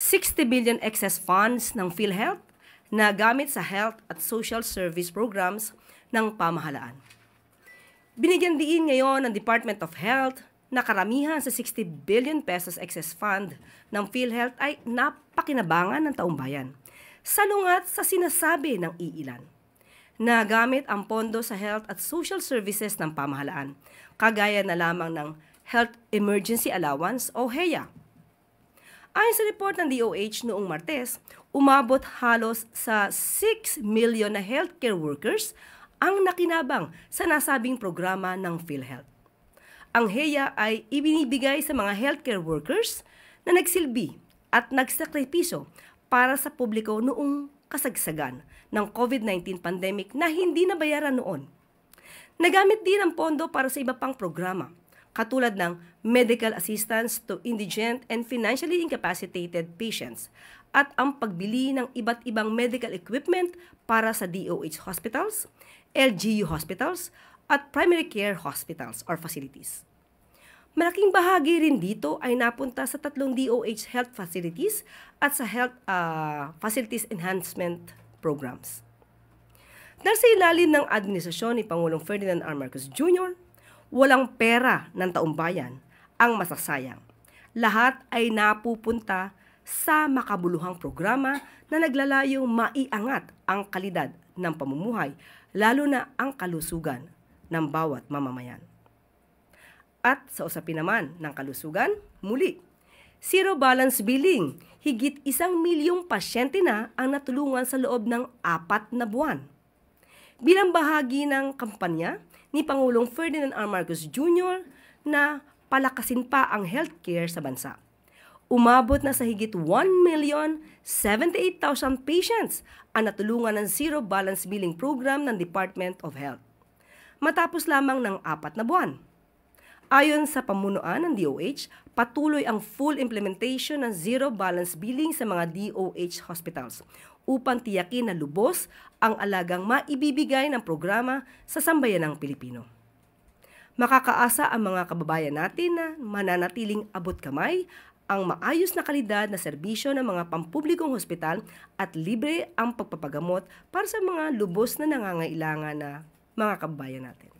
60 billion excess funds ng PhilHealth na gamit sa health at social service programs ng pamahalaan. Binigyan diin ngayon ng Department of Health na karamihan sa 60 billion pesos excess fund ng PhilHealth ay napakinabangan ng taong bayan, salungat sa sinasabi ng iilan. Nagamit ang pondo sa health at social services ng pamahalaan, kagaya na lamang ng Health Emergency Allowance o HEA. Ayon sa report ng DOH noong Martes, umabot halos sa 6 million na healthcare workers ang nakinabang sa nasabing programa ng PhilHealth. Ang HEA ay ibinibigay sa mga healthcare workers na nagsilbi at nagsakripisyo para sa publiko noong kasagsagan ng COVID-19 pandemic na hindi nabayaran noon. Nagamit din ang pondo para sa iba pang programa, katulad ng medical assistance to indigent and financially incapacitated patients at ang pagbili ng iba't ibang medical equipment para sa DOH hospitals, LGU hospitals, at primary care hospitals or facilities. Malaking bahagi rin dito ay napunta sa 3 DOH health facilities at sa health facilities enhancement programs. Dahil sa ilalim ng administrasyon ni Pangulong Ferdinand R. Marcos Jr., walang pera ng taong bayan ang masasayang. Lahat ay napupunta sa makabuluhang programa na naglalayong maiangat ang kalidad ng pamumuhay, lalo na ang kalusugan ng bawat mamamayan. At sa usapin naman ng kalusugan, muli, zero balance billing, higit 1 milyong pasyente na ang natulungan sa loob ng 4 na buwan. Bilang bahagi ng kampanya ni Pangulong Ferdinand R. Marcos Jr. na palakasin pa ang healthcare sa bansa. Umabot na sa higit 1,078,000 patients ang natulungan ng zero balance billing program ng Department of Health, matapos lamang ng 4 na buwan. Ayon sa pamunuan ng DOH, patuloy ang full implementation ng zero balance billing sa mga DOH hospitals upang tiyakin na lubos ang alagang maibibigay ng programa sa sambayanang Pilipino. Makakaasa ang mga kababayan natin na mananatiling abot kamay ang maayos na kalidad na serbisyo ng mga pampublikong hospital at libre ang pagpapagamot para sa mga lubos na nangangailangan na mga kababayan natin.